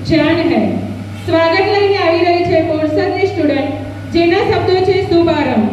જાન હૈ। સ્વાગત લઈને આવી રહી છે બોરસદની સ્ટુડન્ટ જેના શબ્દો છે શુભારંભ।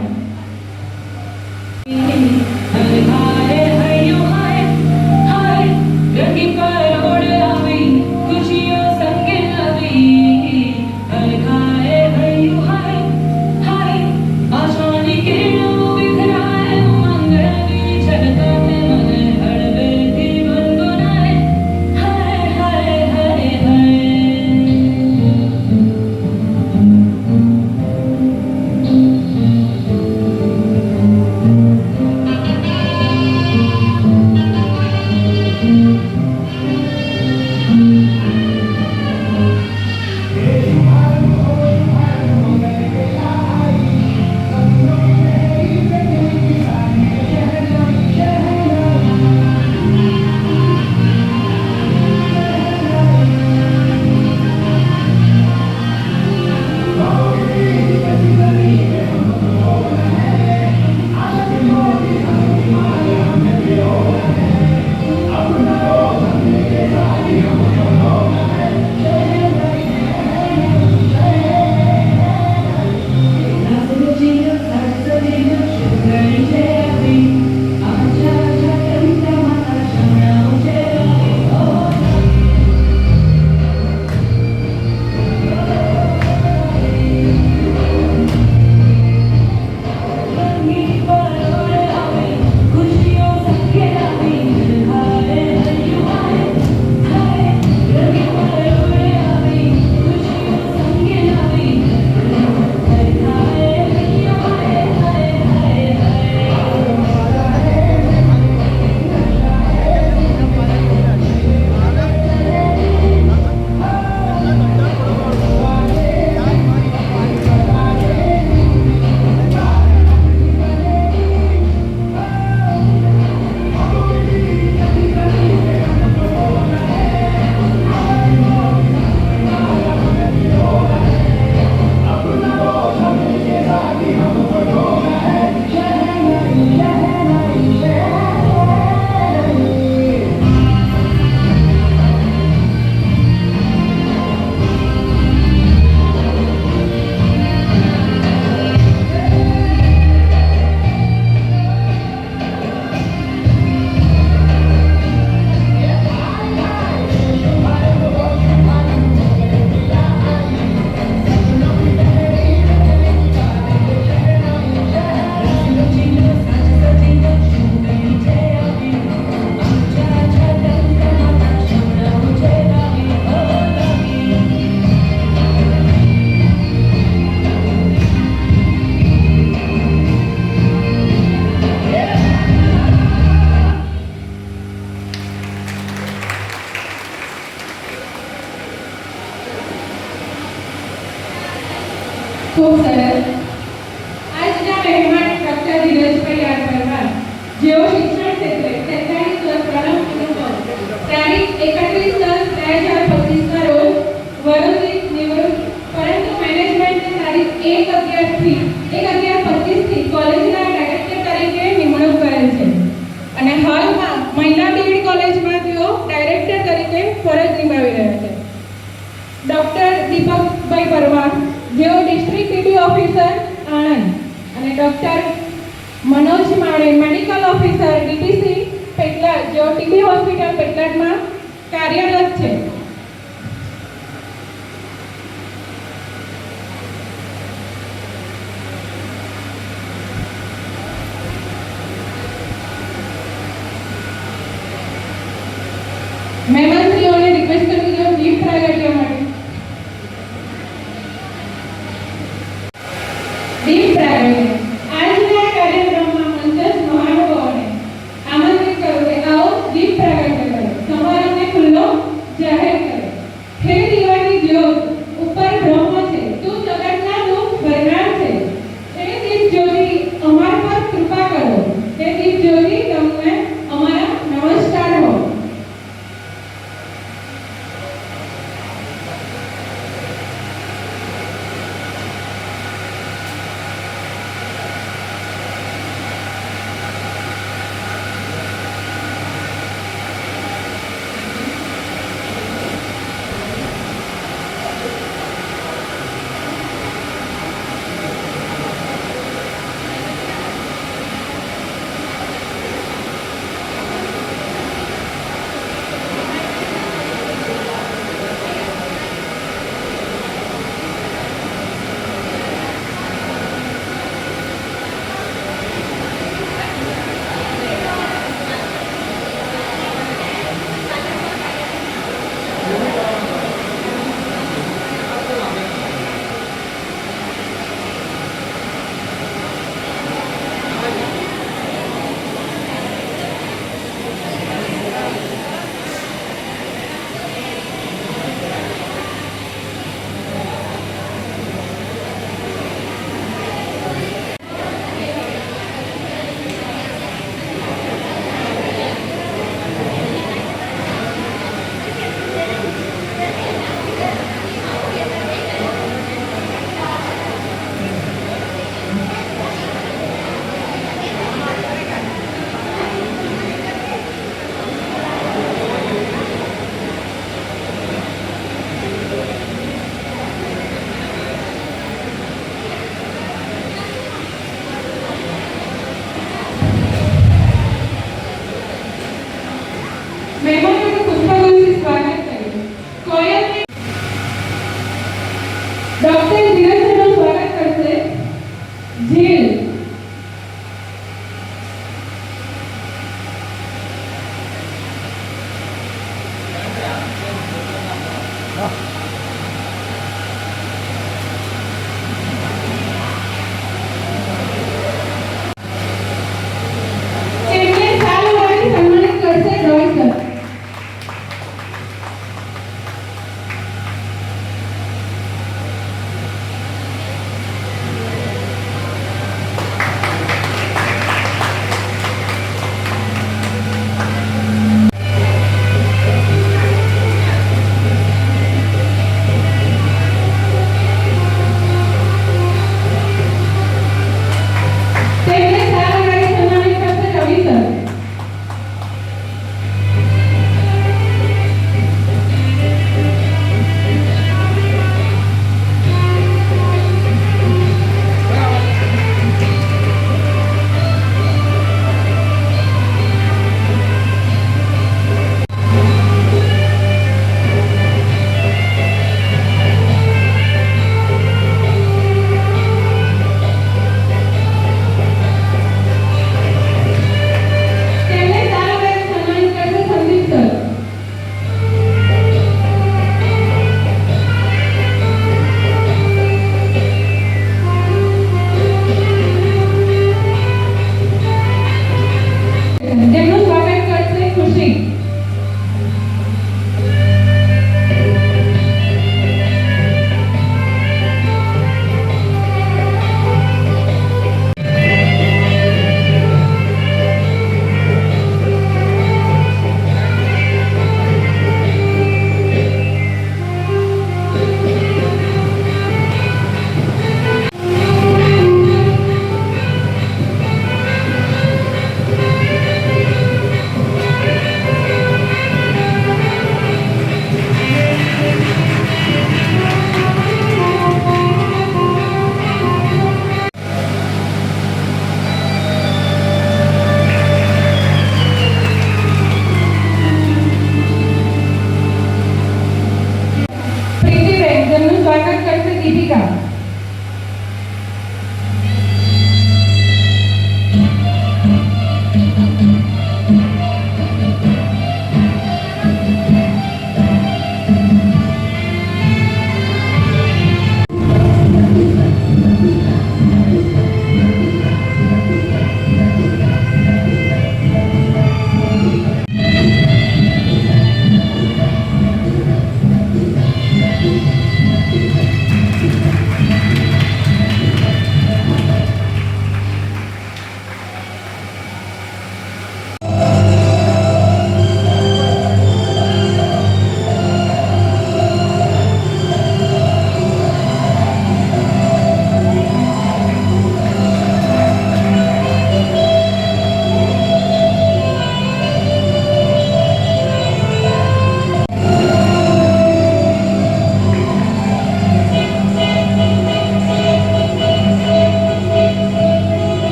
ખૂબ સરસ। આજના મહેમાન ડોક્ટર ધીરજભાઈ યાદ પરમાર જેઓ શિક્ષણ ક્ષેત્રે 43 વર્ષ પ્રારંભ અનુભવ તારીખ 31/10/2025 રોજ વરોથી નિવૃત્ત, પરંતુ મેનેજમેન્ટને તારીખ 1/11/25 કોલેજના ડાયરેક્ટર તરીકે નિમણૂક કરેલ છે અને હાલમાં મહિલા બીએડ કોલેજમાં તેઓ ડાયરેક્ટર તરીકે ફરજ નિભાવી રહ્યા છે। ડોક્ટર દીપકભાઈ પરમાર જેઓ ડિસ્ટ્રિક્ટ ટીબી ઓફિસર આણંદ અને ડોક્ટર મનોજ માળે મેડિકલ ઓફિસર ડીટીસી પેટલાદ જેઓ ટીબી હોસ્પિટલ પેટલાદમાં કાર્યરત છે। મહેમાનશ્રીઓને રિક્વેસ્ટ કરું છું દીપ પ્રાગટ્ય માટે। દીપ પ્રાગટ્ય આજના કાર્યક્રમમાં મંચસ્થ મહાનુભાવોને આમંત્રિત કરું કે આવો દીપ પ્રાગટ્ય કરો, સમારંભને ખુલ્લો જાહેર કરો। હે દીવાની જ્યોત ઉપર બ્રહ્મ છે, તું જગતના દુઃખ ભરનાર છે। હે દીપ જ્યોતિ અમાર પર કૃપા કરો। હે દીપ જ્યોતિ તમને અમારા નમસ્કાર હો। તેમને સાલ ઉડાડી સન્માનિત કરશે રોય સર. તેમને સાલ ઉડાડી સન્માનિત કરશે રવિ સર. તેમને સાલ ઉડાડી સન્માનિત કરશે સંદીપ સર. તેમનું સ્વાગત કરશે ખુશી. પ્રીતિબેન, તેમનું સ્વાગત કરશે દીપિકા.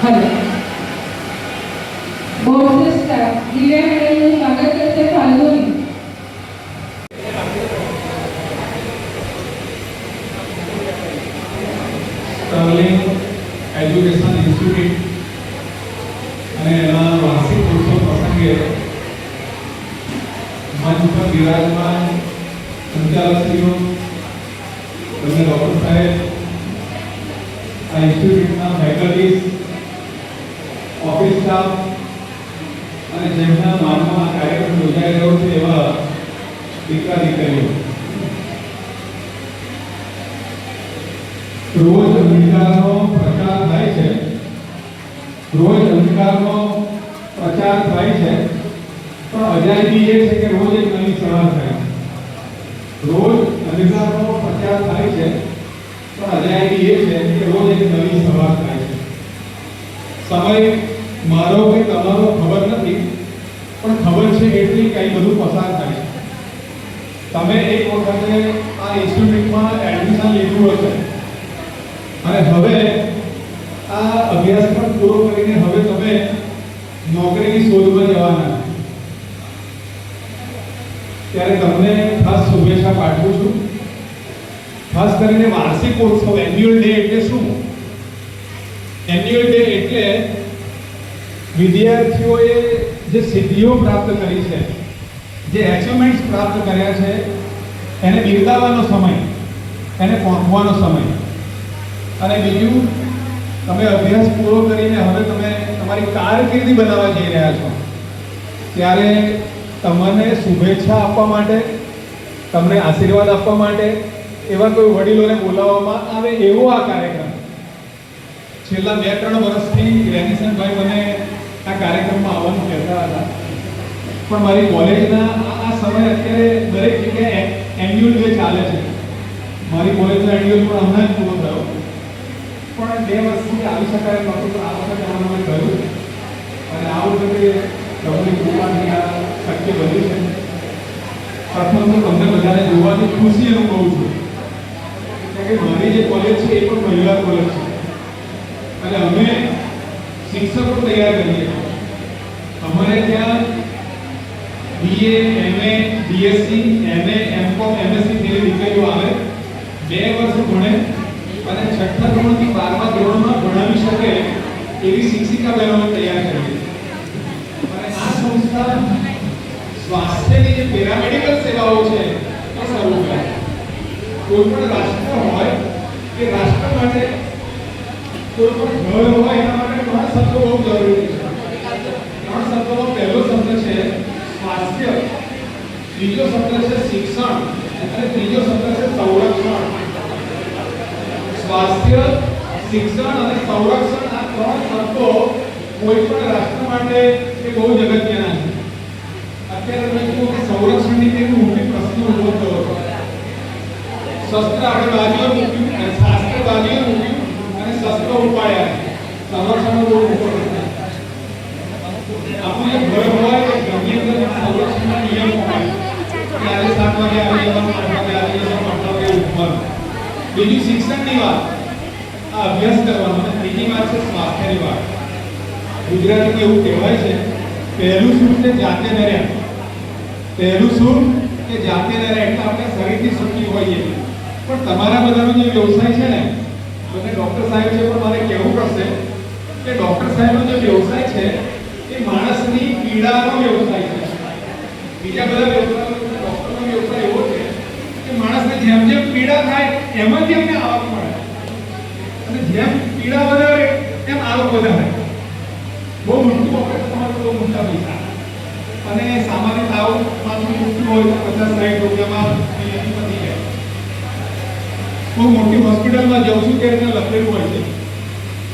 હવે બોર્ડ સ્ટાફ દિવ્યા મેડમનું સ્વાગત કરશે ફાલ્ગુની. સ્ટર્લિંગ એજ્યુકેશન ઇન્સ્ટિટ્યૂટ અને એના વાર્ષિક ઉત્સવ પ્રસંગે મંચ પર બિરાજમાન સંચાલકશ્રીઓ, બંને ડૉક્ટર સાહેબ, આ ઇન્સ્ટિટ્યૂટના ફેકલ્ટીઝ, ઓફિસ સ્ટાફ અને જેમના માનમાં આ કાર્યક્રમ યોજાઈ રહ્યો છે એવા દીકરા દીકરીઓ. રોજ અંધકારનો પ્રચાર થાય છે, રોજ અંધકારનો પ્રચાર થાય છે, પણ અજાયબી એ છે કે રોજ એક નવી સવાર થાય છે. રોજ અંધકારનો પ્રચાર થાય છે, પણ અજાયબી એ છે કે રોજ એક નવી સવાર થાય છે. સમય મારો કે તમારો ખબર નથી, પણ ખબર છે એટલી કંઈ બધું પસાર થાય છે. તમે એક વખતે આ ઇન્સ્ટિટ્યૂટમાં એડમિશન લીધું હશે અને હવે આ અભ્યાસક્રમ પૂરો કરીને હવે તમે નોકરીની શોધમાં જવાના, ત્યારે તમને ખાસ શુભેચ્છા પાઠવું છું. ખાસ કરીને વાર્ષિક ઉત્સવ એન્યુઅલ ડે એટલે શું? એન્યુઅલ ડે એટલે વિદ્યાર્થીઓએ જે સિદ્ધિઓ પ્રાપ્ત કરી છે, જે એચિવમેન્ટ્સ પ્રાપ્ત કર્યા છે, એને બિરદાવવાનો સમય, એને પહોંચવાનો સમય. અને બીજું, તમે અભ્યાસ પૂરો કરીને હવે તમે તમારી કારકિર્દી બનાવવા જઈ રહ્યા છો, ત્યારે તમને શુભેચ્છા આપવા માટે, તમને આશીર્વાદ આપવા માટે એવા કોઈ વડીલોને બોલાવવામાં આવે એવો આ કાર્યક્રમ. છેલ્લા 2-3 વર્ષથી રેનિસનભાઈ મને આ કાર્યક્રમમાં આવવાનું કહેતા હતા, પણ મારી કોલેજના આ સમય અત્યારે દરેક જગ્યાએ એન્યુઅલ ડે ચાલે છે. મારી કોલેજનો એન્યુઅલ પણ હમણાં જ પૂરો થયો, પણ 2 વર્ષથી આવી શકાય નહોતું, તો આ વખતે અમે કર્યું અને આ વખતે પ્રભુની કૃપાથી આ શક્ય બન્યું છે. પ્રથમ તો તમને બધાને જોવાની ખુશી અનુભવું છું, કે મારી જે કોલેજ છે એ પણ મહિલા કોલેજ છે અને અમે શિક્ષકો તૈયાર કરીએ. અમારે ત્યાં BA, MA, BSc, MA, MCom, MSc જેવી દીકરીઓ આવે, 2 વર્ષ ભણે અને 6થા ધોરણથી 12મા ધોરણમાં ભણાવી શકે એવી શિક્ષિકા બહેનોને તૈયાર કરીએ. અને આ સંસ્થા સ્વાસ્થ્યની જે પેરામેડિકલ સેવાઓ છે એ શરૂ કરે. કોઈ પણ રાષ્ટ્ર હોય કે રાષ્ટ્ર માટે કોઈ પણ ઘર હોય એના માટે 3 શબ્દો બહુ જરૂરી છે. 3 શબ્દોનો પહેલો શબ્દ છે સ્વાસ્થ્ય, બીજો શબ્દ છે શિક્ષણ અને ત્રીજો શબ્દ છે સંરક્ષણ. સ્વાસ્થ્ય, શિક્ષણ અને સંરક્ષણ, આ 3 શબ્દો કોઈ પણ રાષ્ટ્ર માટે એ બહુ જ અગત્યના છે. અત્યારે તમે જુઓ કે સંરક્ષણની કેવી મોટી પ્રશ્ન ઉભો થયો છે. શસ્ત્ર આપણે બાજુએ મૂક્યું અને શાસ્ત્ર બાજુએ મૂક્યું અને શસ્ત્ર ઉપાડ્યા. સંરક્ષણનો બહુ મોટો પ્રશ્ન. આપણે ઘર હોય કે ઘરની અંદર સંરક્ષણના નિયમો હોય, ત્યારે 7 વાગે આવી જવાનું, 8 વાગે આવી જવાનું, 8 વાગે ઉઠવાનું. બીજું શિક્ષણની વાત, આ અભ્યાસ કરવાનો. અને ત્રીજી વાત છે સ્વાસ્થ્યની વાત. ગુજરાતીમાં એવું કહેવાય છે, પહેલું સુખ તે જાતે ન રહ્યા. પહેલું સુખ કે જાતે ન રહ્યા, એટલે આપણે શરીરથી સુખી હોઈએ. પણ તમારા બધાનો જે વ્યવસાય છે ને, મને ડૉક્ટર સાહેબ છે પણ મારે કહેવું પડશે કે ડૉક્ટર સાહેબનો જે વ્યવસાય છે એ માણસની પીડાનો વ્યવસાય છે. બીજા બધા વ્યવસાયો, ડૉક્ટરનો વ્યવસાય એવો છે કે માણસને જેમ જેમ પીડા થાય એમાંથી એમને આવક મળે અને જેમ પીડા વધારે એમ આવક વધારે. બહુ મોટું ઓપરેશન તમારે બહુ મોટા પૈસા અને સામાન્ય તાવ માથું દુખતું હોય તો 50-60 રૂપિયામાં પતી જાય. હું મોટી હોસ્પિટલમાં જાઉં છું ત્યારે ત્યાં લખેલું હોય છે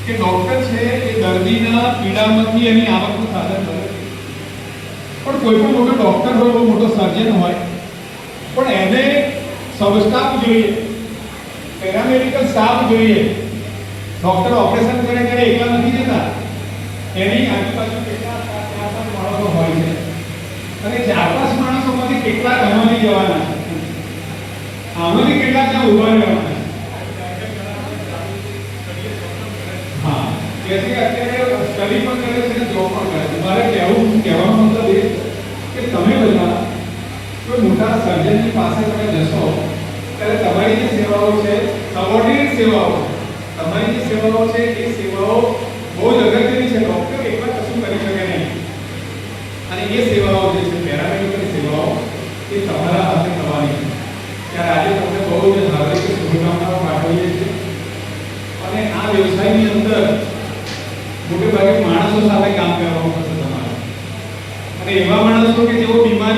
કે ડૉક્ટર છે એ દર્દીના પીડામાંથી એની આવકનું સાધન કરે. પણ કોઈ પણ મોટો ડૉક્ટર હોય, બહુ મોટો સર્જન હોય, પણ એને સબ સ્ટાફ જોઈએ, પેરામેડિકલ સ્ટાફ જોઈએ. ડૉક્ટર ઓપરેશન કરે ત્યારે એકલા નથી જતા, એની આજુબાજુ કેટલા 4-5 માણસો હોય છે અને 4-5 માણસોમાંથી કેટલાક આમાંથી જવાના, આમાંથી કેટલાક ત્યાં ઉભા રહેવાના. હા, તેથી અત્યારે સ્ટડી પણ કરે છે અને જોબ પણ કરે છે. મારે કહેવાનો મતલબ એ કે તમે બધા કોઈ મોટા સર્જનની પાસે તમે જશો ત્યારે તમારી જે સેવાઓ છે, સબોર્ડિનેટ સેવાઓ, તમારી જે સેવાઓ છે એ સેવાઓ બહુ જ અગત્યની છે. ડૉક્ટર એકલા કશું કરી શકે નહીં અને એ સેવાઓ જે છે પેરામેડિકલ સેવાઓ એ તમારા હાથે થવાની છે. ત્યારે આજે તમને બહુ જ હાર્દિક શુભકામનાઓ પાઠવીએ છીએ. અને આ વ્યવસાયની અંદર મોટે ભાગે માણસો સાથે કામ કરવાનું પડશે તમારે, અને એવા માણસો કે જેઓ બીમાર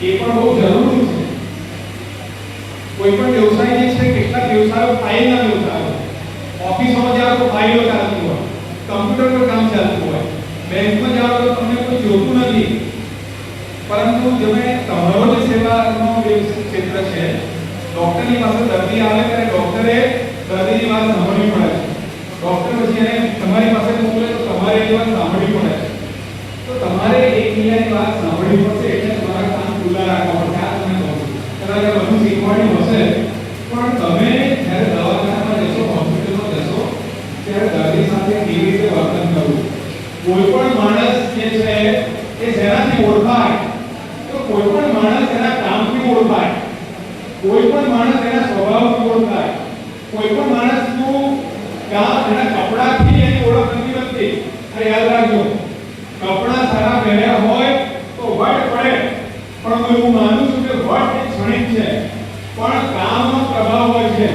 એ પણ બહુ જરૂરી છે. કોઈ પણ વ્યવસાય જે છે, કેટલાક વ્યવસાયો ફાઇલના વ્યવસાયો, ઓફિસોમાં જાઓ તો ફાઇલો ચાલતી હોય, કમ્પ્યુટર પર કામ ચાલતું હોય, બેંકમાં જાઓ તો તમને કોઈ જોતું નથી. પરંતુ તમે તમારો જે સેવાનો ક્ષેત્ર છે, ડોક્ટરની પાસે દર્દી આવે ત્યારે ડોક્ટરે દર્દીની વાત સાંભળવી પડે છે. ડોક્ટર પછી એને તમારી પાસે મોકલે તો તમારે એ વાત સાંભળવી પડે છે. તો તમારે એકબીજાની વાત સાંભળવી પડશે, એટલે તમારા કાન ખુલ્લા રાખવા પડશે. આ તમે કહો કદાચ આ બધું શીખવાડ્યું હશે, પણ તમે જ્યારે દવાખાનામાં જશો, હોસ્પિટલમાં જશો, ત્યારે દર્દી સાથે કેવી રીતે વર્તન કરવું. કોઈ પણ માણસ જે છે એ શેનાથી ઓળખાય? તો કોઈ પણ માણસ એના કામથી ઓળખાય, કોઈ પણ માણસ એના સ્વભાવથી ઓળખાય, કોઈ પણ માણસનું કામ એના કપડાથી એની ઓળખ નથી બનતી. આ યાદ રાખજો, કપડા સારા પહેર્યા હોય તો વટ પડે, પણ હું એવું માનું છું કે વટ એક ક્ષણિક છે, પણ કામનો પ્રભાવ હોય છે,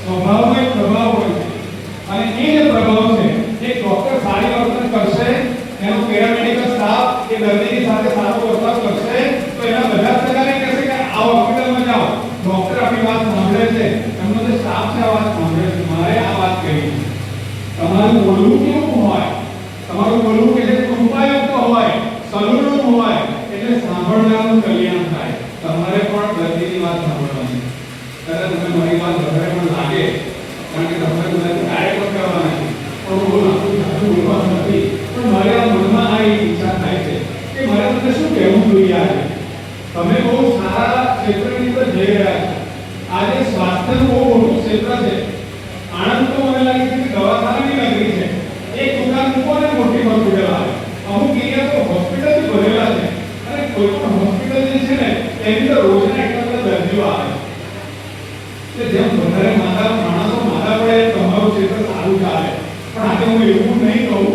સ્વભાવનો એક પ્રભાવ હોય છે. અને એ જે પ્રભાવ છે, એક ડોક્ટર સારી વર્તન કરશે, એનો પેરામેડિકલ સ્ટાફ એ દર્દીની સાથે સારો વર્તાવ કરશે, તો એના બધા સગાને કહેશે કે આ હોસ્પિટલમાં જાઓ, ડોક્ટર આપણી વાત સાંભળે છે, એમનો જે સ્ટાફ છે આ વાત સાંભળે છે, મારે આ વાત કહેવી છે. તમારું બોલવું કેવું હોય? તમારું બોલવું કે જે કૃપાયુક્ત હોય, સલુણું હોય, એટલે સાંભળનારનું કલ્યાણ થાય. તમારે પણ દર્દીની વાત સાંભળવાની. કદાચ તમને મારી વાત વધારે પણ લાગે, કારણ કે તમારે બધા કાર્ય પણ કરવાના છે, પણ હું આખું સાચું બોલવાનું નથી. પણ મારે આ મનમાં આ એક ઈચ્છા થાય છે કે મારે તમને શું કહેવું જોઈએ. આજે તમે બહુ સારા ક્ષેત્રની અંદર જઈ રહ્યા છો. આજે સ્વાસ્થ્યનું બહુ મોટું ક્ષેત્ર છે. આણંદ તો મને લાગે છે કે દવાખાનાની નગરી છે. એક દુકાન મૂકો ને મોટી હોસ્પિટલ આવે. અમુક એરિયા તો હોસ્પિટલથી ભરેલા છે, અને કોઈ પણ હોસ્પિટલ જે છે ને એની અંદર રોજના એટલા બધા દર્દીઓ આવે છે. જેમ વધારે માણસો માદા પડે તમારું ક્ષેત્ર સારું ચાલે. પણ આજે હું એવું નહીં કહું,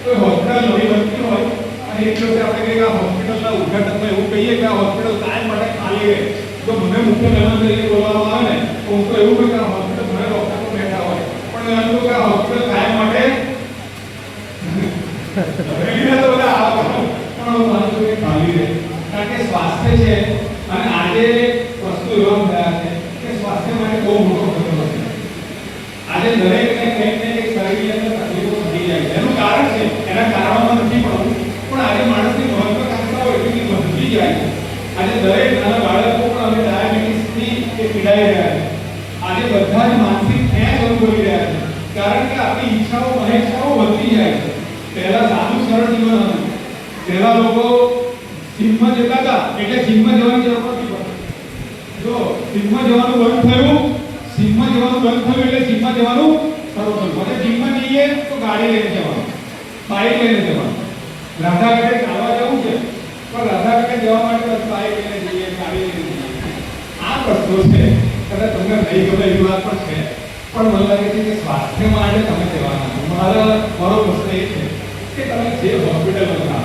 કોઈ હોસ્પિટલ નવી બનતી હોય અને એક દિવસે આપણે કહીએ કે આ હોસ્પિટલના ઉદ્ઘાટનમાં એવું કહીએ કે આ હોસ્પિટલ કાયમ માટે ખાલી રહે, તો મને મુખ્ય મહેમાન તરીકે બોલાવવામાં આવે ને તો હું તો એવું કહું કે આ હોસ્પિટલ ઘણા ડોક્ટર પણ બેઠા હોય, પણ એમ કહું કે આ હોસ્પિટલ કાયમ માટે તો બધા આવા પણ હું માનું છું કે ખાલી રહે. કારણ કે સ્વાસ્થ્ય છે, અને આજે વસ્તુ એવા થયા છે કે સ્વાસ્થ્ય માટે બહુ મોટો ખતરો છે. આજે દરેકને કંઈક ને કંઈક શરીરની અંદર તકલીફો થઈ જાય છે. એનું કારણ છે, એના કારણોમાં નથી પડવું, પણ આજે માણસની મહત્વાકાંક્ષાઓ એટલી વધતી જાય છે. આજે દરેક નાના બાળકો પણ હવે ડાયાબિટીસથી પીડાઈ રહ્યા છે. આજે બધા જ માનસિક ખેંચ અનુભવી રહ્યા છે, કારણ કે આપણી ઈચ્છાઓ મહેચ્છાઓ વધતી જાય છે. પહેલા સાદું સરળ જીવન હતું. પહેલા લોકો જીમમાં જતા હતા એટલે જીમમાં જવાની જરૂર નથી પડતી. જો જીમમાં જવાનું બંધ થયું એટલે જીમમાં જવાનું શરૂ થયું. હવે જીમમાં જઈએ તો ગાડી લઈને જવાનું, બાઇક લઈને જવાનું. રાધાઘાટે ચાલવા જવું છે, પણ રાધાઘાટે જવા માટે બસ બાઇક લઈને જઈએ, ગાડી લઈને જઈએ. આ પ્રશ્નો છે. કદાચ તમને નહીં ગમે એવી વાત પણ છે, પણ મને લાગે છે કે સ્વાસ્થ્ય માટે તમે જવાના છો. મારો પ્રશ્ન એ છે કે તમે જે હોસ્પિટલમાં જાઓ,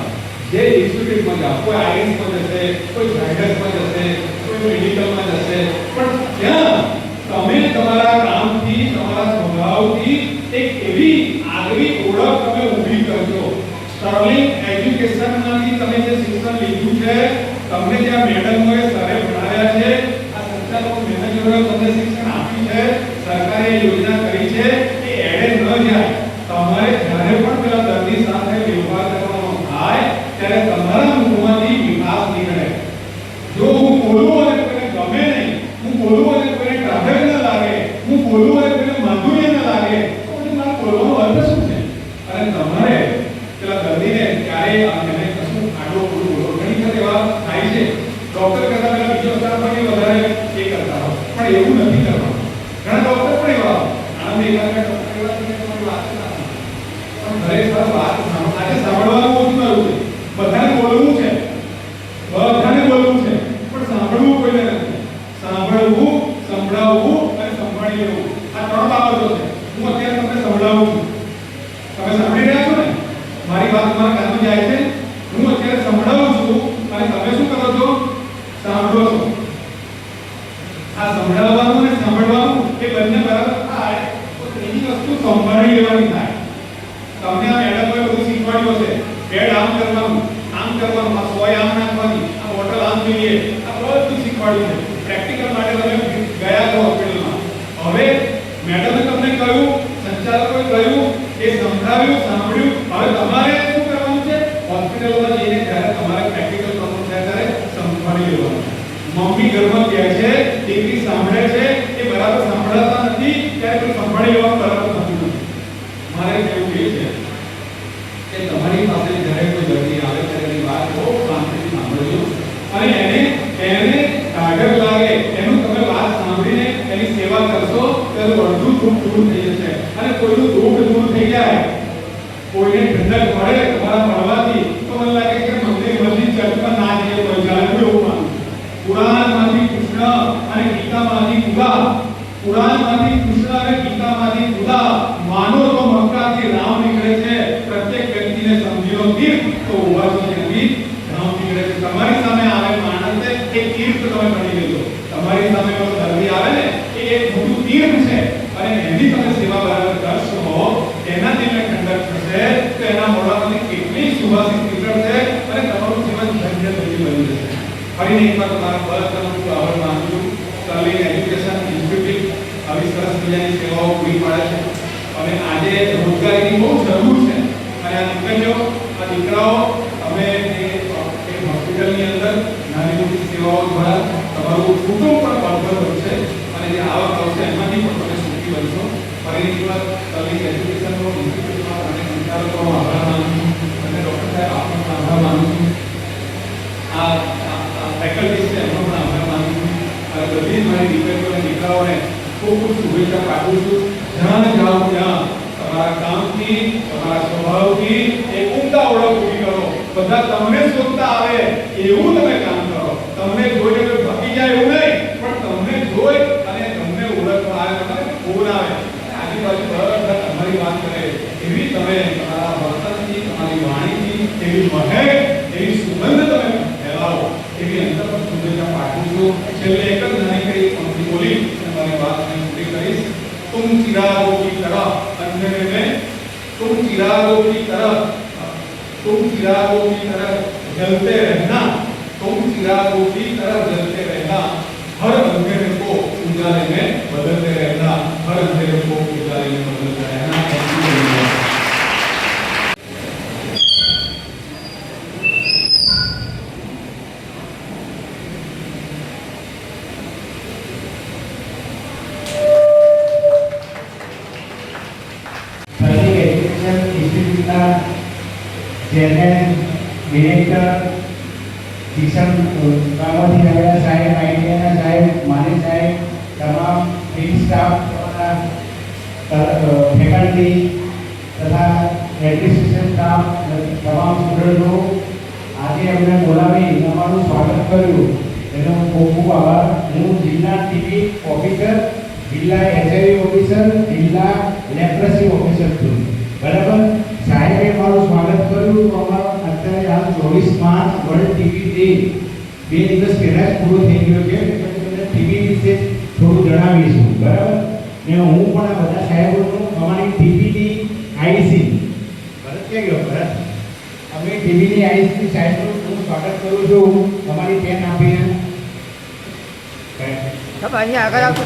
જે ઇન્સ્ટિટ્યૂટમાં જાઓ, કોઈ આઈએસમાં જશે, કોઈ ઝાયડસમાં જશે, કોઈ મેડિકલમાં જશે, પણ ત્યાં તમે તમારા કામથી, તમારા સ્વભાવથી એક એવી આગવી ઓળખ તમે ઊભી કરજો. સ્ટર્લિંગ એજ્યુકેશનમાંથી તમે જે શિક્ષણ લીધું છે, તમને જ્યાં મેડમોએ સરે ભણાવ્યા છે, આ સંચાલકો મેનેજરોએ તમને શિક્ષણ આપ્યું છે, સરકારે યોજના કરી છે, એ એડે ન જાય. તમારે જ્યારે પણ પેલા દર્દી સાથે વ્યવહાર કરવાનો થાય ત્યારે તમારા મુખમાંથી વિકાસ નીકળે. જો હું બોલું અને કોઈને ગમે નહીં, હું બોલું અને કોઈને ટ્રાફિક ન લાગે, હું બોલું અને કોઈને માધુર્ય ન લાગે, તો પછી મારા બોલવાનો અર્થ શું છે? અને તમારે પેલા દર્દીને ક્યારેય એને કશું આડો બોલો. ઘણી વખત એવા થાય છે, ડોક્ટર કરતા પેલા બીજો સ્ટાફ પણ વધારે એ કરતા હોય, પણ એવું નથી કરવાનું. ઘણા ડોક્ટર પણ એવા આનંદ એકાગ્ર ડોક્ટર એવા છે કે તમારી વાત ખરેખર વાત આજે સાંભળવાનું ઓછું કરવું છે. બધાને બોલવું છે, પણ સાંભળવું કોઈને નથી. સાંભળવું, સંભળાવવું અને સંભાળી લેવું, આ ત્રણ બાબતો છે. હું અત્યારે તમને સંભળાવું છું, તમે સાંભળી રહ્યા છો ને? મારી વાત તમારા કાનમાં જાય છે. હું અત્યારે સંભળાવું છું અને તમે શું કરો છો? સાંભળો છો. આ સંભળાવવાનું અને સાંભળવાનું એ બંને બરાબર થાય તો ત્રીજી વસ્તુ સંભાળી લેવાની થાય. તમને આ મેડમોએ બધું શીખવાડ્યું હશે. બેડ આમ કરવાનું, આ સોય આમ નાખવાની, આ બોટલ આમ જોઈએ, આ શીખવાડ્યું છે. પ્રેક્ટિકલ માટે તમે ગયા છો હોસ્પિટલમાં. હવે મેડમે તમને કહ્યું, સંચાલકોએ કહ્યું, એ સમજાવ્યું, સાંભળ્યું. હવે તમારે શું કરવાનું છે? હોસ્પિટલમાં જઈને જ્યારે તમારે પ્રેક્ટિકલ કરવાનું છે ત્યારે સંભાળી લેવાનું છે. મમ્મી ઘરમાં કહે છે, દીકરી સાંભળે છે, એ બરાબર સાંભળતા નથી, ત્યારે કોઈ સંભાળી લેવાનું બરાબર થતું નથી. મારે કહેવું એ છે કે તમારી પાસે જ્યારે કોઈ દર્દી આવે ત્યારે એની વાત બહુ શાંતિથી સાંભળજો અને એને કાગળ લાગે એનું તમે વાત સાંભળીને એની સેવા કરશો ત્યારે અડધું દુઃખ દૂર થઈ જશે. અને કોઈનું દુઃખ દૂર થઈ જાય, કોઈને ઠંડક મળે તમારા મળવાથી, તો મને લાગે કે મંદિર મસ્જિદ ચર્ચમાં ના જઈએ તો ચાલે. એવું માનું. પુરાણમાંથી કૃષ્ણ અને ગીતામાંથી ખુદા, પુરાણમાંથી કૃષ્ણ અને ગીતામાંથી ખુદા, માનો તો મક્કાથી રામ નીકળે છે. પ્રત્યેક વ્યક્તિને સમજી લો તીર્થ તો ઉવાસી રામ નીકળે છે. તમારી સામે આવે માણસ એક તીર્થ તમે ગણી લેજો. તમારી સામે કોઈ દર્દી આવે ને એ એક મોટું તીર્થ છે અને એની તમે સેવા બરાબર કરશો, એનાથી એને ઠંડક થશે તો એના મોઢામાંથી કેટલી સુવાસિત નીકળશે અને તમારું જીવન ધન્ય બની જશે. ફરીને એકવાર તમારા બધાનો ખૂબ આભાર માનું છું. સ્ટર્લિંગ એજ્યુકેશન ઇન્સ્ટિટ્યૂટ આવી સરસ મજાની સેવાઓ પૂરી પાડે છે અને આજે રોજગારીની બહુ જરૂર છે. અને આ દીકરીઓ, આ દીકરાઓ, અમે એ હોસ્પિટલની અંદર નાની મોટી સેવાઓ દ્વારા તમારું કુટુંબ પણ બળતર બનશે અને જે આવક આવશે એમાંથી પણ તમે સુખી બનશો. ફરી એકવાર સ્ટર્લિંગ એજ્યુકેશનનો ઇન્સ્ટિટ્યૂટમાં અને સંચાલકોનો આભાર માનું છું અને ડૉક્ટર સાહેબ આપનો પણ આભાર માનું છું. આ ફેકલ્ટી છે એમનો પણ આભાર માનું છું. અને બધી જ મારી દીકરીઓ અને દીકરાઓને ખૂબ ખૂબ શુભેચ્છા પાઠવું છું. જ્યાં જાઓ ત્યાં તમારા કામથી, તમારા સ્વભાવથી એક ઉમદા ઓળખ ઊભી કરો. બધા તમને શોધતા આવે એવું તમે કામ કરો. તમને જોઈને કોઈ ભાગી જાય એવું નહીં, પણ તમને જોઈ અને તમને ઓળખવા આવે, તમને ફોન આવે, આજુબાજુ બધા તમારી વાત કરે એવી તમે તમારા વર્તનથી, તમારી વાણીથી એવી મહેક, એવી સુગંધ તમે ફેલાવો. એવી અંતર પર શુભેચ્છા પાઠવું છું. છેલ્લે એક જ નાની કરી પંક્તિ બોલી અને મારી વાત પૂરી કરીશ. तुम चिरागों की तरह अंधेरे में, तुम चिरागों की तरह जलते रहना, तुम चिरागों की तरह जलते रहना, हर अंधेरे को उजाले में बदलते रहना, हर अंधेरे को उजाले में बदलते रहना. चेयरमैन, डिरेक्टर, शिक्षण कामोથી રહેલા સાહેબ, આઈટીઆઈના સાહેબ, માની સાહેબ, તમામ ટીમ સ્ટાફ, ફેકલ્ટી તથા એડમિનિસ્ટ્રેશન સ્ટાફ, તમામ સ્ટુડન્ટો, આજે અમને બોલાવી અમારું સ્વાગત કર્યું એનો ખૂબ ખૂબ આભાર. હું જિલ્લા ટીબી ઓફિસર, જિલ્લા એચઆઈવી ઓફિસર, જિલ્લા લેપ્રસી ઓફિસર છું. બરાબર. સાહેબે મારું સ્વાગત કર્યું. અમારો અત્યારે હાલ 24 માર્ચ વર્લ્ડ ટીબી ડે 2 દિવસ પહેલા જ પૂરો થઈ ગયો છે. તમને ટીબી વિશે થોડું જણાવીશું. બરાબર. ને હું પણ આ બધા સાહેબોનું અમારી ટીબીની આઈસી ભરત ક્યાં ગયો? ભરત. અમે ટીબીની આઈસી સાહેબનું હું સ્વાગત કરું છું અમારી પેન આપીને. અહીંયા આગળ આવજો.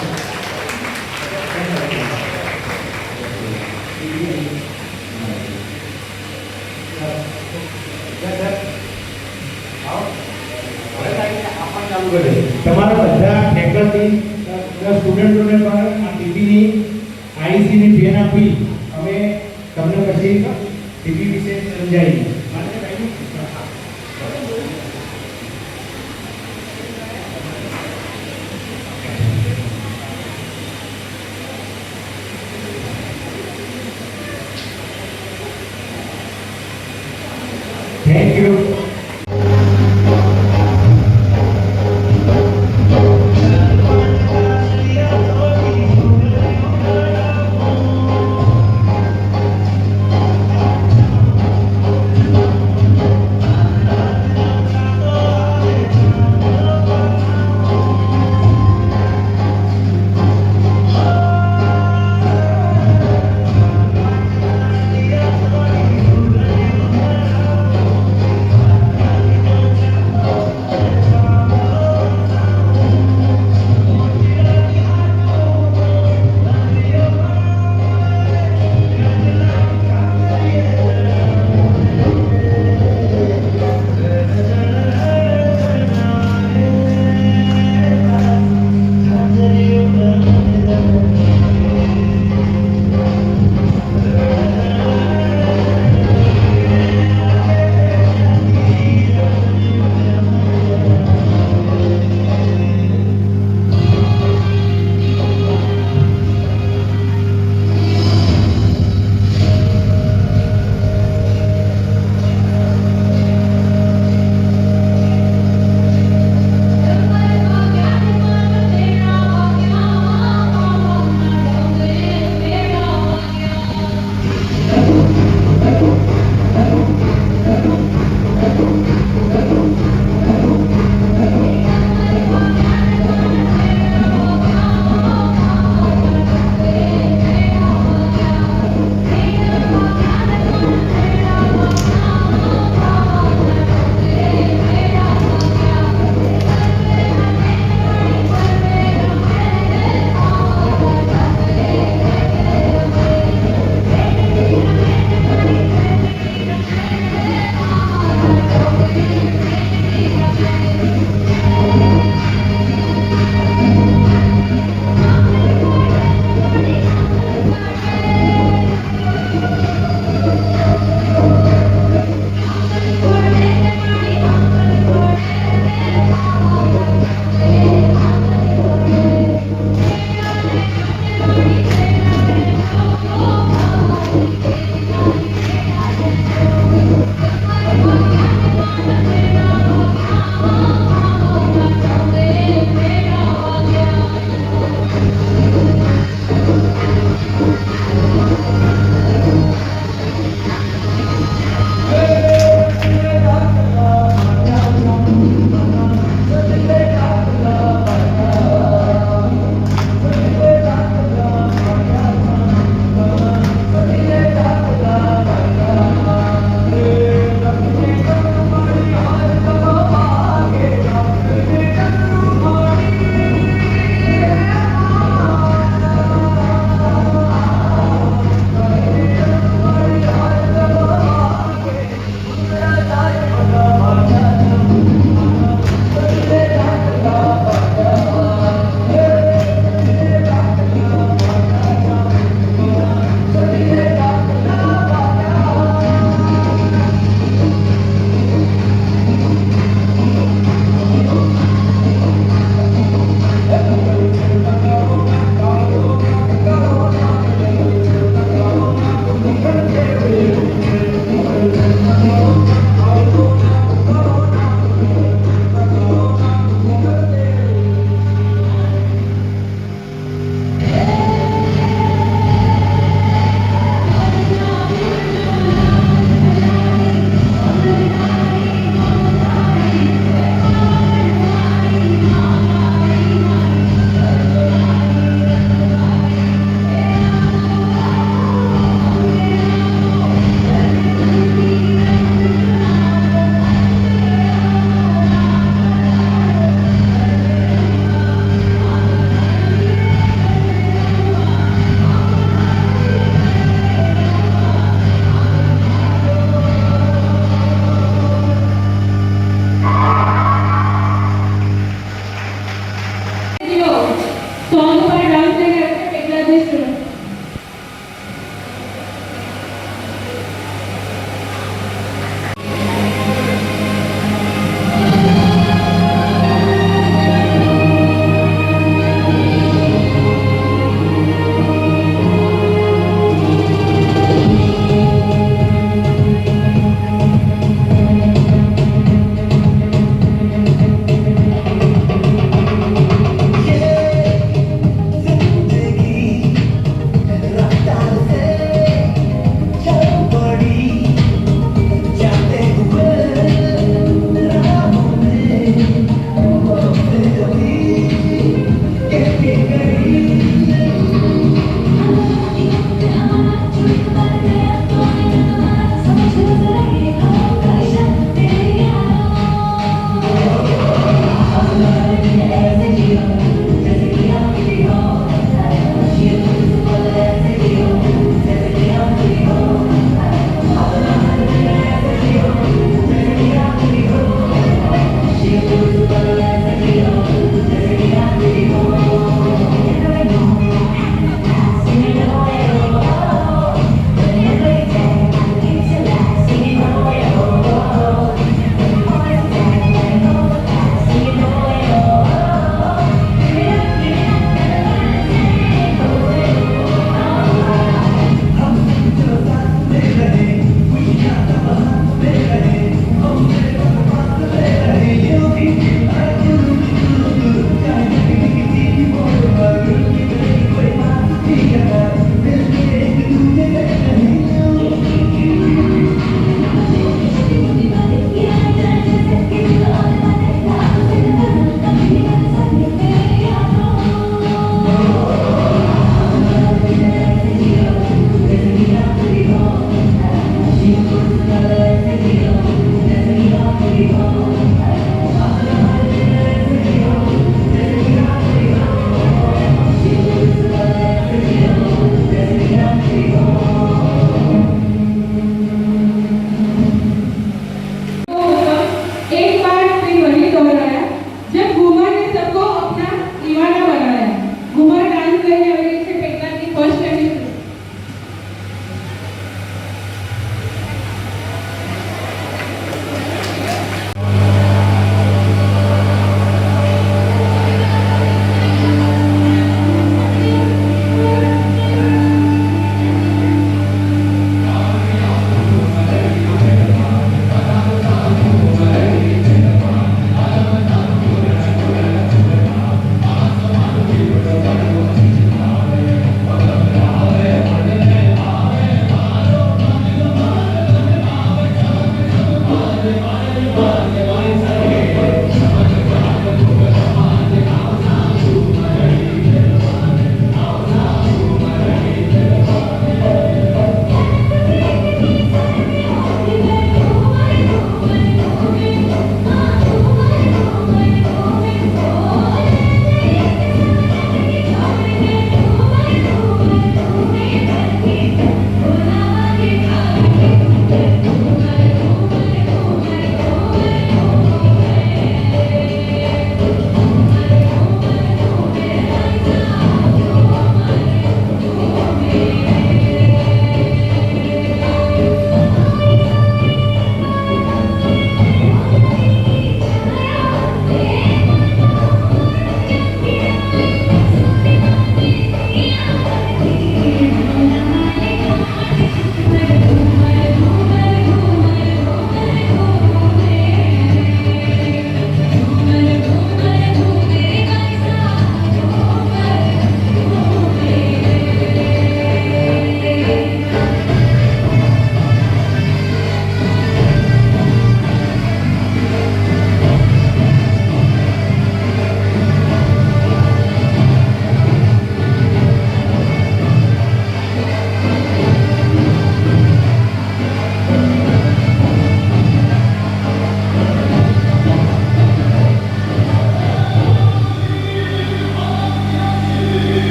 તમારા બધા ફેકલ્ટી સ્ટુડન્ટોને પણ આ ટીબીની આઈસીની પેન આપી અમે તમને પછી ટીબી વિશે સમજાવી. Thank you.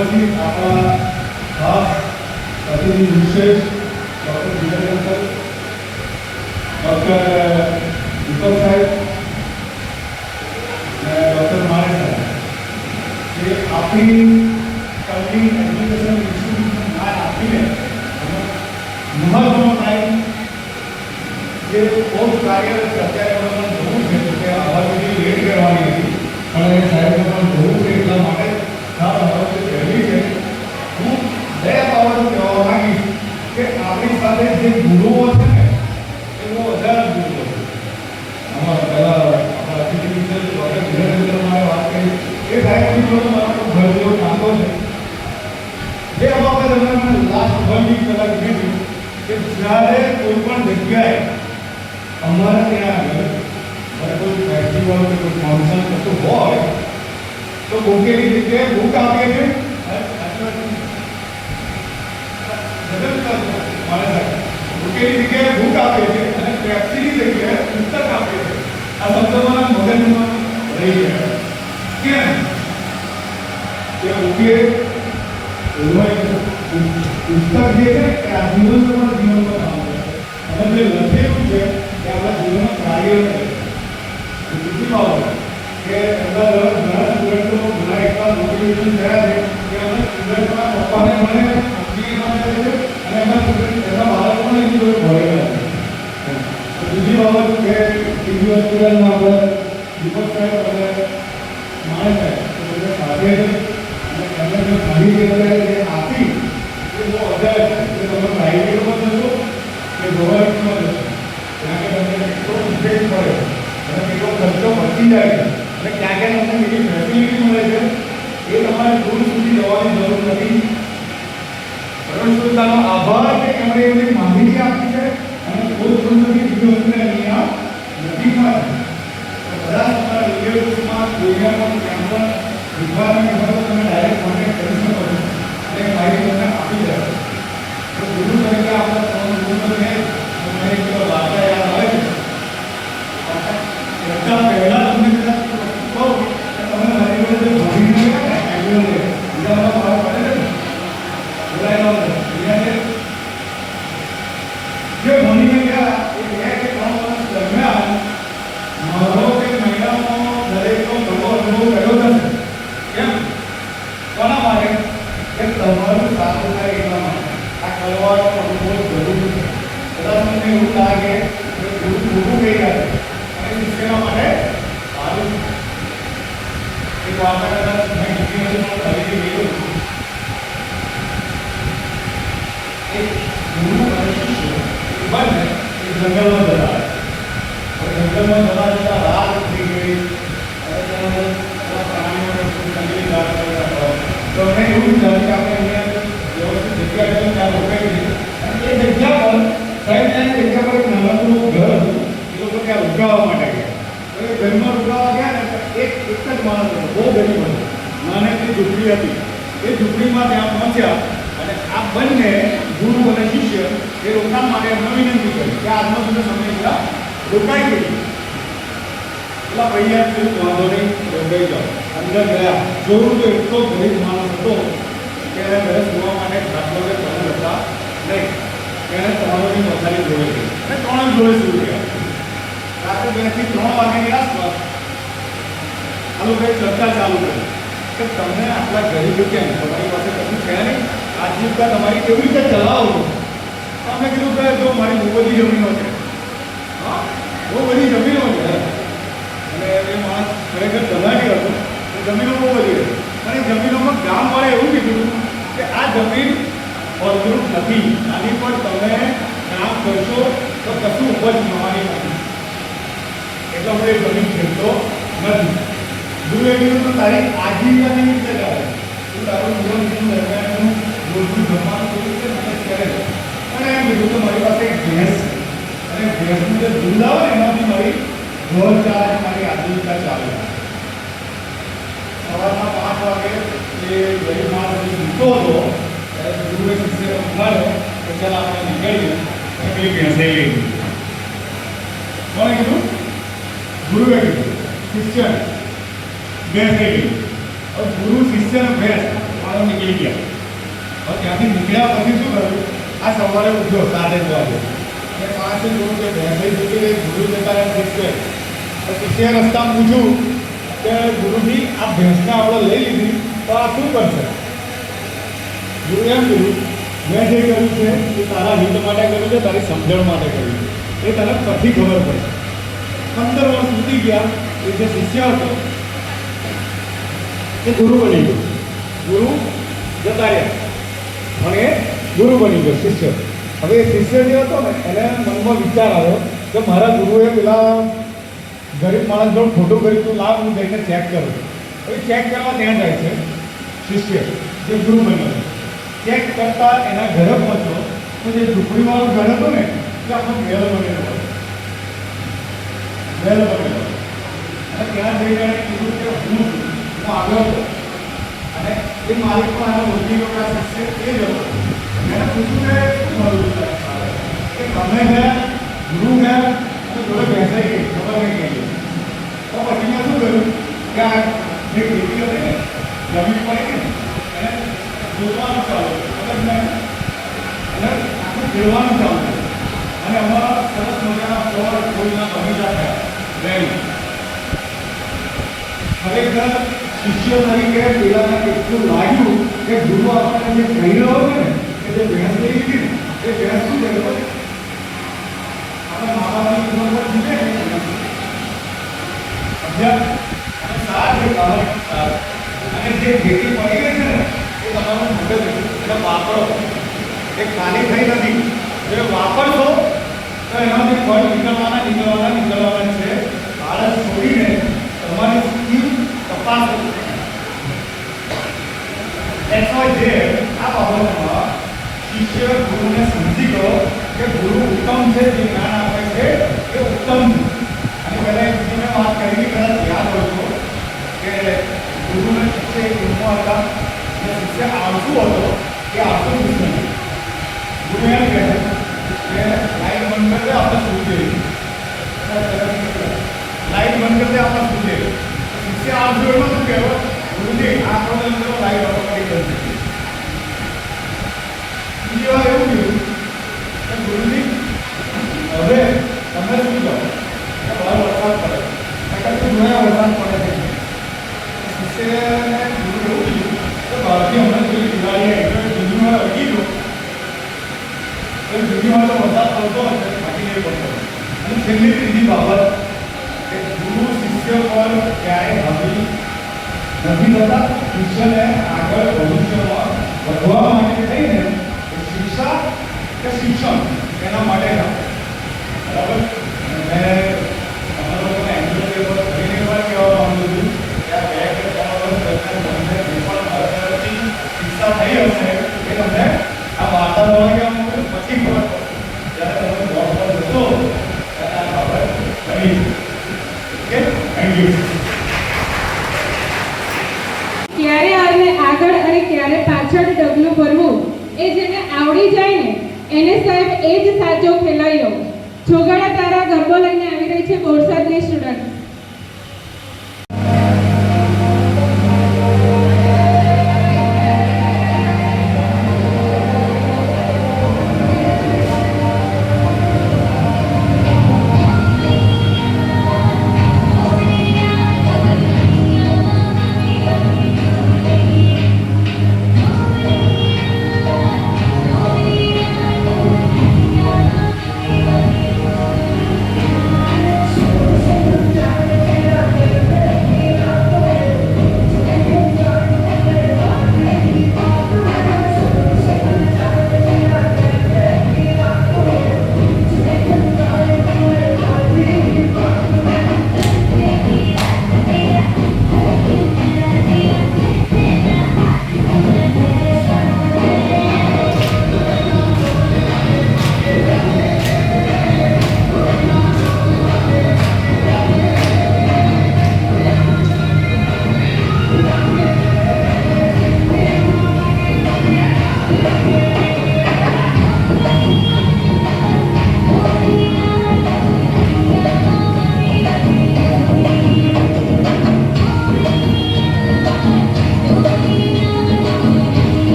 પછી આપણા ખાસ અતિથિ વિશેષ ડૉક્ટર વિજય સર, ડૉક્ટર દીપક સાહેબ અને ડૉક્ટર મારે સાહેબ જે આપણી કંપની એજ્યુકેશન ઇન્સ્ટિટ્યૂટનું નામ આપીને મહત્વનો ટાઈમ જે બહુ કાર્યરત છે અત્યારે પણ જોવું છે કે આવા બધી લેટ કરવાની હતી પણ એ સાહેબને પણ જોવું છે એટલા માટે ખાસ બાબત પહેલી છે. હું બે બાબતો કહેવા માંગીશ કે આપણી સાથે જે ગુરુઓ છે ને એ બહુ વધારે ગુરુઓ છે. આમાં પહેલા આપણા અતિથિ મિત્ર ડૉક્ટર ધીરેન્દ્ર મારે વાત કરી એ સાહેબની જોડે મારો ઘર જેવો કાંતો છે. જે બાબત અમે લાસ્ટ 1 વીક પહેલાં કીધું કે જ્યારે કોઈ પણ જગ્યાએ અમારે ત્યાં આગળ કોઈ ફેસ્ટિવલ કે કોઈ ફંક્શન કશું હોય તો બોકેલી જગ્યાએ બુક આપીએ છીએ બોકેલી જગ્યાએ બુક આપીએ છીએ અને પેપ્સીની જગ્યાએ પુસ્તક આપીએ છીએ. આ શબ્દોમાં મગજમાં રહી ગયા કેમ કે બોકે પુસ્તક જે છે એ આ જીવનમાં કામ કરે અને જે લખેલું છે કે આપણા જીવનમાં કાર્ય કરે. બીજી બાબત કે ઘણા સ્ટુડન્ટો ઘણા એટલા મોટિવેશન થયા છે કે અમે સ્ટુડન્ટના પપ્પાને મને એન્જિનિયર બને છે અને એમના સ્ટુડન્ટ એના બાળકોને એની જોડે ભણેલા છે. બીજી બાબત કે બીજી હોસ્પિટલમાં આપણે દીપક સાહેબ અને માણસ સાહેબ સાથે છે અને એમને જે ઘણી જે આપી એ બહુ વધારે છે કે તમે પ્રાઇવેટમાં જશો કે ગવર્મેન્ટમાં જશો ત્યાં કે તમને કેટલો ઇફેક્ટ પડે અને કેટલો ખર્ચો બચી જાય છે અને ક્યાં ક્યાં તમને કેટલી ફેસિલિટી મળે છે એ તમારે દૂર સુધી જવાની જરૂર નથી. પ્રવેશતાનો આભાર કે એમણે એવી માહિતી આપી છે અને કોઈ દૂર સુધી બીજો અમને અહીંયા નજીકમાં છે. બધા તમારા રિલેટિવ્સમાં દુનિયામાં ક્યાં પણ વિદ્વાનની ખબર તમે ડાયરેક્ટ કોન્ટેક્ટ કરી શકો છો અને માહિતી તમને આપી જાય. તો ગુરુ તરીકે આપણે ત્રણ ગુરુઓ છે મને એક વાર્તા યાદ આવે છે. કરતા પહેલા તમને કદાચ કહું કે તમે મારી જોડે જે ભણીને એગ્રીમેન્ટ બીજામાં બહાર પડે છે બોલાયેલો છે જે ભણીને ગયા એ 2 કે 3 વર્ષ દરમિયાન મારો કે મહિલાનો દરેકનો ઘણો અનુભવ કર્યો નથી. કેમ કોના માટે કે તમારું સારું થાય એટલા માટે આ કરવાનો અનુભવ જરૂરી છે. કદાચ તમને એવું લાગે કે ગુરુ ખોટું કહી રહ્યા છે અને શિષ્યના માટે સારું છે. એક વાર્તા કદાચ મેં કીધી નથી પણ ફરીથી કીધું. એક ગુરુ અને શિષ્ય બંને એક જંગલમાં જતા હવે જંગલમાં જતા રાત થઈ ગઈ હવે ત્યાં પ્રાણીઓને જંગલી રાત કરતા હોય તો અમે એવું વિચાર્યું કે આપણે અહીંયા વ્યવસ્થિત જગ્યા છે ત્યાં રોકાઈ જઈએ અને એ જગ્યા પર સાહેબ ત્યાં જગ્યા પર એક નાનકડું ઘર હતું એ લોકો ત્યાં રોકાવા માટે ગયા. તો એ ઘરમાં રોકાવા ગયા ને એક જ માણસ હતો બહુ ગરીબ હતો નાનકડી ઝૂંપડી હતી. એ ઝૂંપડીમાં ત્યાં પહોંચ્યા અને આ બંને ગુરુ અને શિષ્ય એ રોકાણ માટે એમને વિનંતી કરી કે આજનો બધો સમય બધા રોકાઈ ગઈ. પેલા પૈયા થયું વાંધો નહીં રોકાઈ જાઓ. અંદર ગયા જોયું તો એટલો ગરીબ માણસ હતો કે એને ઘરે સુવા માટે ખાટલો કે પલંગ હતા નહીં. એને તમારોની પથારી જોડે ગઈ અને 3 જોડે સુઈ ગયા. રાત્રે 2 થી 3 વાગ્યાની આસપાસ આ લોકોએ ચર્ચા ચાલુ કરી કે તમને આટલા ગરીબ કેમ તમારી પાસે કશું છે નહીં આજીવિકા તમારી કેવી રીતે ચલાવો છો. અમે કીધું કે જો મારી બહુ બધી જમીનો છે હા બહુ બધી જમીનો છે અને એ માણસ ખરેખર ધનાઢ્ય હતો જમીનો બહુ બધી હતી અને જમીનોમાં ગામવાળાએ એવું કીધું કે આ જમીન ફળદ્રુપ નથી આની પર તમે કામ કરશો તો કશું ઉપજ થવાની નથી એટલે હું એ જમીન ખેડતો નથી. ગુરુએ કીધું તો તારી આજીવિકા કેવી રીતે ચાલે તું તારું જીવન દરમિયાન રોજનું જમવાનું કેવી રીતે મેનેજ કરે છે. અને એમ કીધું કે મારી પાસે એક ભેંસ છે અને ભેંસનું જે દૂધ આવે એમાંથી મારી ઘર ચાલે મારી આજીવિકા ચાલે. સવારના 5 વાગે એ ગરીબ માણસ સૂતો હતો ત્યારે ગુરુએ શિષ્યને ઉઠાડ્યો કે ચાલ આપણે નીકળીએ અને પેલી ભેંસે લઈ ગઈ. કોણે કીધું? ગુરુએ કીધું શિષ્યને ભેંસ લઈ ગઈ. હવે ગુરુ શિષ્યને ભેંસ મારો નીકળી નીકળી ગયા. હવે ત્યાંથી નીકળ્યા પછી શું કર્યું? આ સવારે ઉઠ્યો 7 વાગે અને 5 જોયું કે ભેંસઈ જતી રહી, ગુરુ જતા રહ્યા શિષ્ય. તો શિષ્યએ રસ્તામાં પૂછ્યું કે ગુરુજી આ ભેંસને આપણે લઈ લીધી તો આ શું કરશે? ગુરુ એમ કીધું, મેં જે કર્યું છે એ તારા હિત માટે કર્યું છે, તારી સમજણ માટે કર્યું છે, એ તને પછી ખબર પડે. 15 વર્ષ વીતી ગયા, એ જે શિષ્ય હતો એ ગુરુ બની ગયો. ગુરુ જતા રહ્યા અને ગુરુ બની ગયો શિષ્ય. હવે એ શિષ્ય જે હતો ને એને મનમાં વિચાર આવ્યો કે મારા ગુરુએ પેલા ગરીબ માણસ જોડે ખોટું કર્યું તું, લાવ હું જઈને ચેક કરું. હવે ચેક કરવા ત્યાં જાય છે શિષ્ય જે ગુરુ બન્યો છે. ચેક કરતા એના ઘરે પહોંચો તો જે ઝૂંપડીવાળું ઘર હતું ને એ આખો મહેલ બનેલો. અને ત્યાં જઈને એણે કીધું કે હું આવ્યો હતો અને એ માલિક પણ આનો ઓળખી ગયો કે શિષ્ય એ જ હતો. એને પૂછ્યું કે શું મારું કે તમે ગયા, ગુરુ ગયા અને જોડે બેસાઈ ગઈ, ખબર નહીં ગઈ. તો પછી મેં શું કર્યું કે આ જે ખેતી હતી ને જમીન પડી ને એને જોતવાનું ચાલુ મતલબ મેં અને આખું ખેડવાનું ચાલુ અને અમારા સરસ મજાના ફળ ફૂલના બગીચા થયા રેડી. ખરેખર શિષ્ય તરીકે પેલાને એટલું લાગ્યું કે ગુરુ આપણને જે કહી રહ્યો છે ને કે જે ભેંસ લઈ લીધી ને એ ભેંસ શું છે ખબર? આપણે મા બાપની ઉંમર પર જીવે ને અભ્યાસ અને સાર જે સાર અને જે ખેતી પડી ગઈ છે ને એ તમારું મગજ એટલે વાપરો. એ ખાલી થઈ નથી, જો વાપરશો તો એમાંથી ફળ નીકળવાના છે. આળસ છોડીને તમારી સ્કીલ તપાસો. That's why there આ બાબતમાં શિષ્ય ગુરુને સમજી ગયો કે ગુરુ ઉત્તમ છે, જે જ્ઞાન આપે છે એ ઉત્તમ છે. અને પહેલા એક બીજી મેં વાત કરી કદાચ યાદ હોય તો કે ગુરુને શિષ્ય એક રૂમમાં હતા અને શિષ્ય આળસુ હતો. એ આળસુ શિષ્ય ગુરુ એમ કહે કે લાઈટ બંધ કરી દે, આપણે સૂઈ જઈએ. લાઈટ બંધ કરી દે, આપણે સૂઈ જઈએ. શિષ્ય આળસુ એમાં શું કહેવાય? ગુરુજી આ પ્રોબ્લેમ કરો, લાઈટ ઓટોમેટિક બંધ થઈ. બીજી વાર એવું કીધું કે ગુરુજી હવે તમે શું કહો કે બહાર વરસાદ પડે, શું જોયા વરસાદ પડે છે. શિષ્યને ગુરુ એવું કીધું કે બહારથી હમણાં જોઈ દિવાળી આવી જૂનીમાં અડકી ગયો તો જૂનીમાં તો વરસાદ પડતો હશે, બાકી નહીં પડતો. અને છેલ્લી ત્રીજી બાબત કે ગુરુ શિષ્ય પર ક્યારેય હાવી નથી થતા. શિષ્યને આગળ ભવિષ્યમાં વધવા માટે થઈને શિક્ષા કે શિક્ષણ એના માટે બરાબર. મેં તમારા લોકોને એન્જોય પેપર ફરીને પણ કહેવા માંગુ છું કે આ 2 કે 3 વર્ષ દરમિયાન તમને જે પણ અર્થની શિક્ષા થઈ હશે એ તમને આ વાતાવરણ કે પછી ખબર પડશે. જ્યારે તમે જોબ પર જશો ત્યારે આ બાબત બની. Okay, thank you. ક્યારે આગળ અને ક્યારે પાછળ ડગલું ભરવું એ જેને આવડી જાય ને એને સાહેબ એ જ સાચો ખેલાયો. છોગાડા તારા ગરબો લઈને આવી રહી છે બોરસદની સ્ટુડન્ટ. So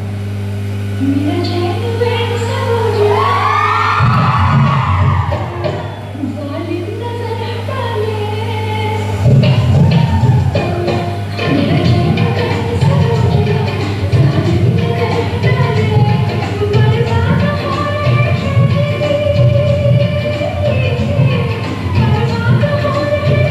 मेरा चैन वैसा हो जा जालिम नजर हटा ले मेरा चैन वैसा हो जा जालिम नजर हटा ले बर्बाद हो रहे बर्बाद हो रहे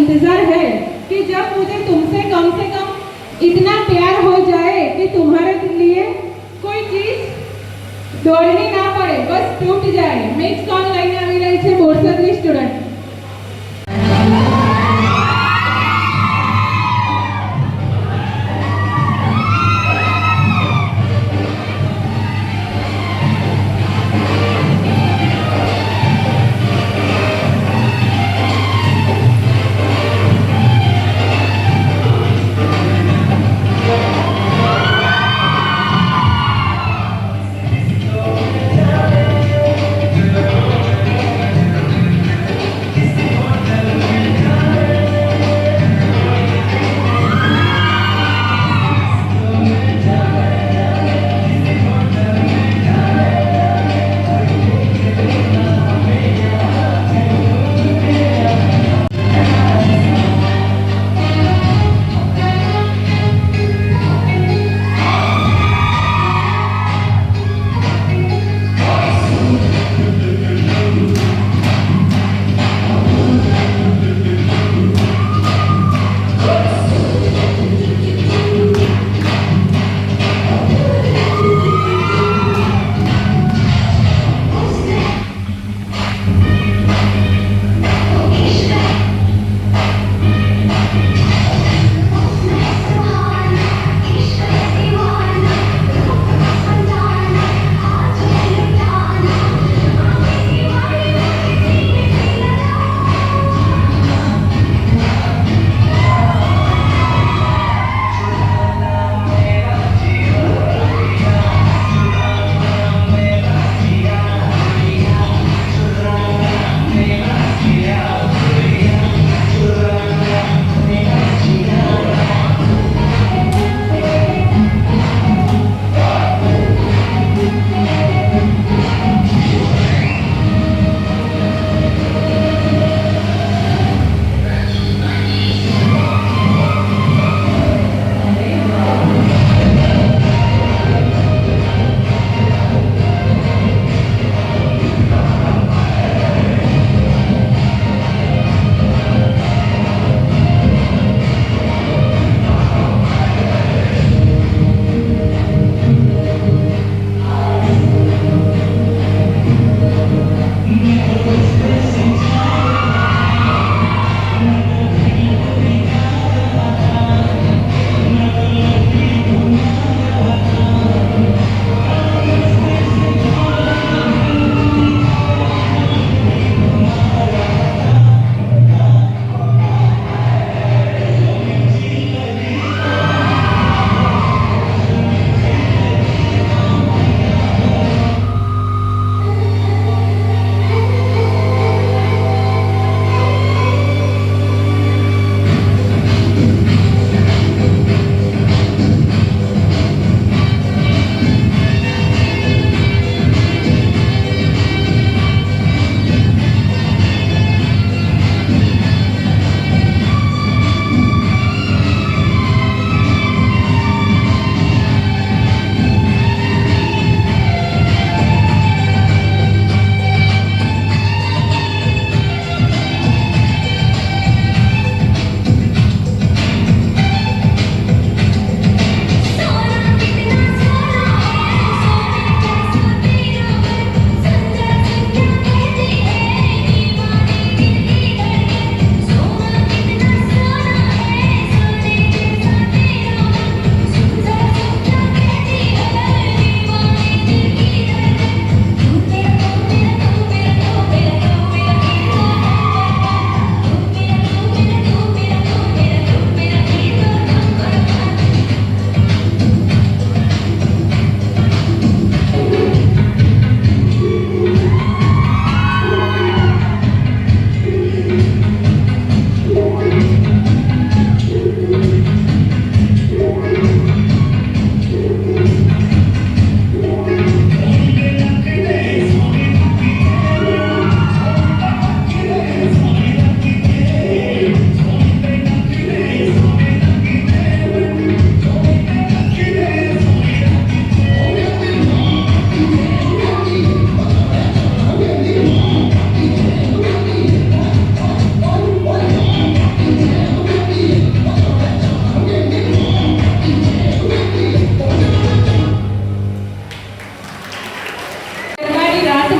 इंतजार है कि जब मुझे तुमसे कम से कम इतना प्यार हो जाए कि तुम्हारे लिए कोई चीज दौड़नी ना पड़े, बस टूट जाए. મિક્સ સોંગ લઈને આવી રહી છે બોરસદની સ્ટુડન્ટ.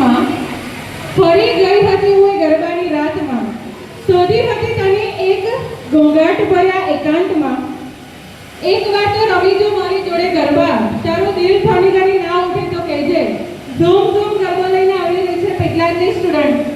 માં ફરી ગઈ હતી હું એ ગરબાની રાતમાં, શોધી હતી તને એક ઘોંઘાટ ભર્યા એકાંતમાં. એકવાર તો રમીજો મારી જોડે ગરબા, તારું દિલ થોડી ઘણી ના ઉઠે તો કહેજે. ધૂમ ધૂમ ગરબો લઈને આવી રહી છે પેટલાદની સ્ટુડન્ટ.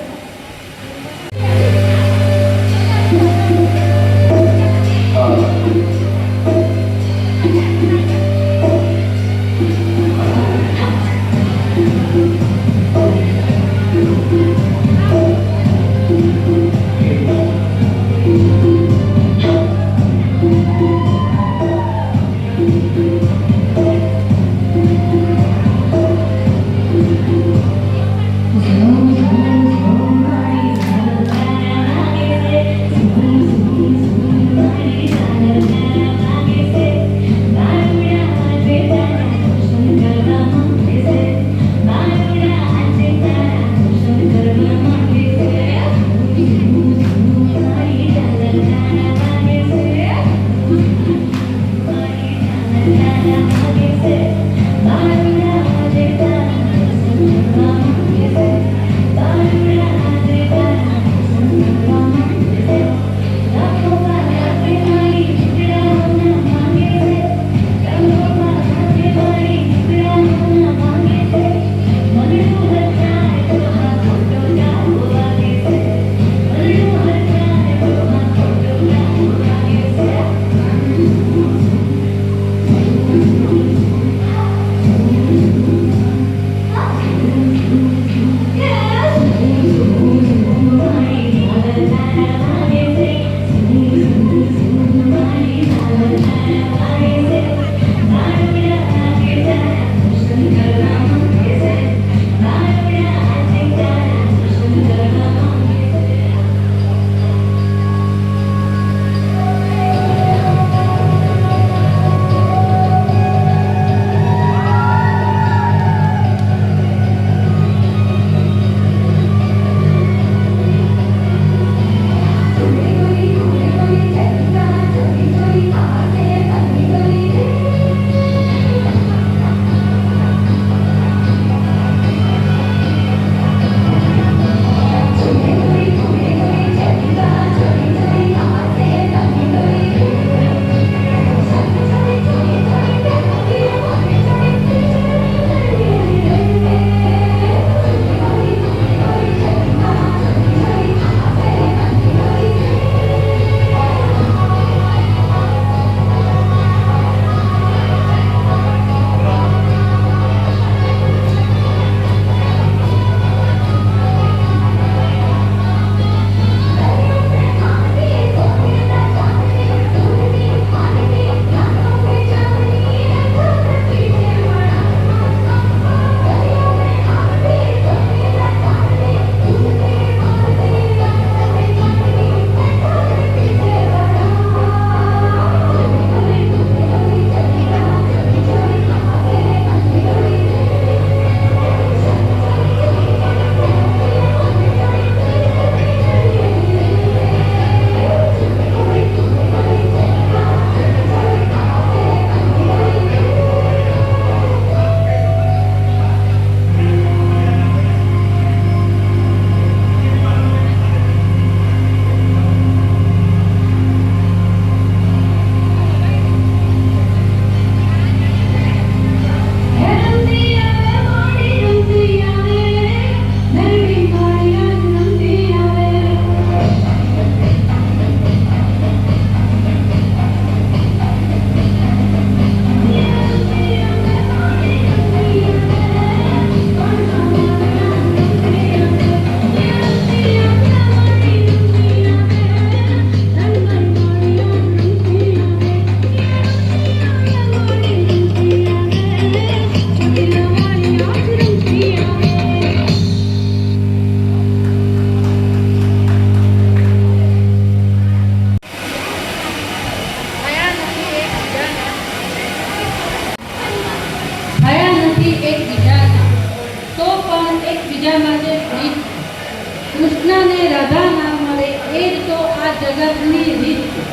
કૃષ્ણને રાધા ના મળે એ જ તો આ જગતની રીત છે.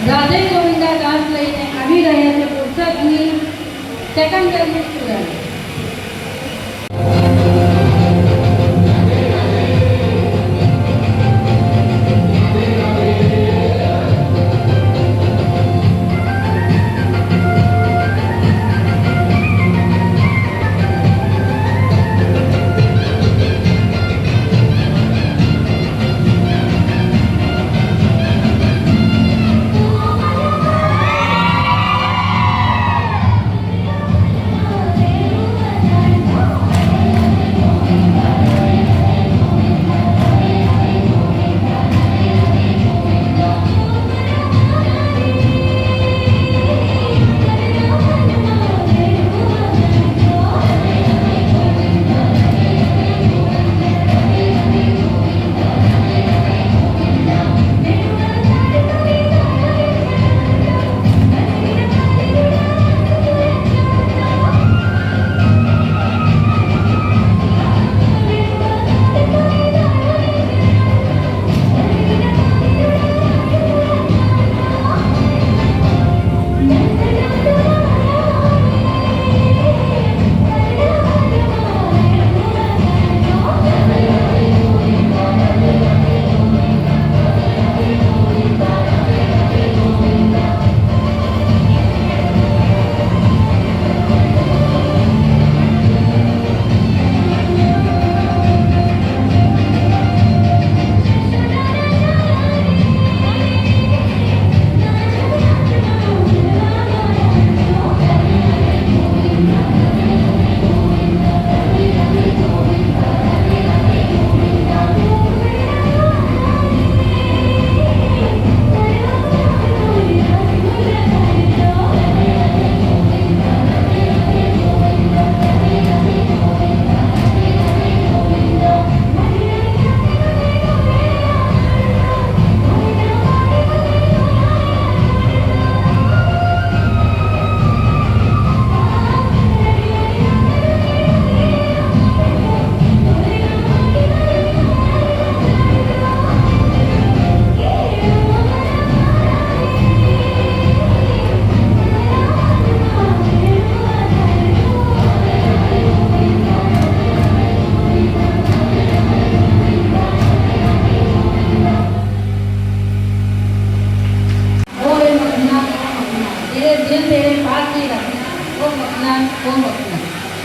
રાધે ગોવિંદા ડાન્સ લઈને આવી રહ્યા છે પુરસદની સેકન્ડ યરની સ્ટુડન્ટ.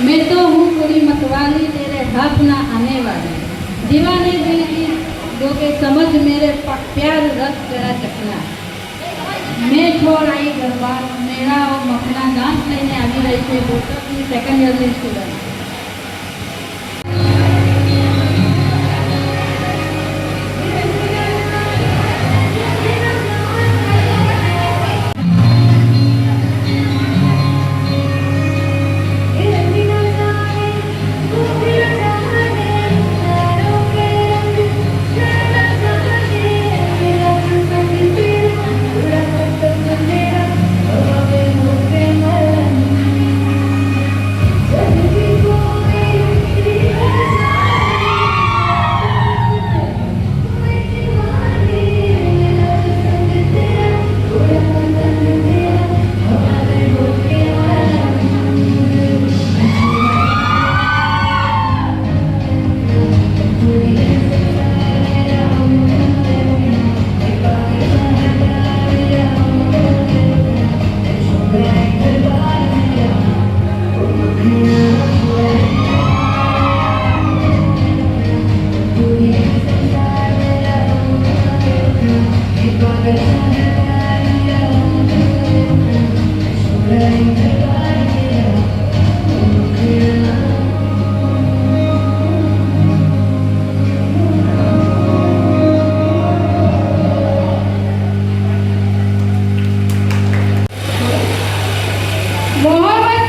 मैं तो हूँ पूरी मतवाली, तेरे हाथ ना आने वाली। दीवाने दिल की दो के समझ मेरे प्यार रस तेरा चखना। मैं छोड़ आई दरबार मेरा और मखना डांस લઈને આવી રહી છે બોટાદની સેકન્ડ યરની સ્ટુડન્ટ। મોહમ્મદ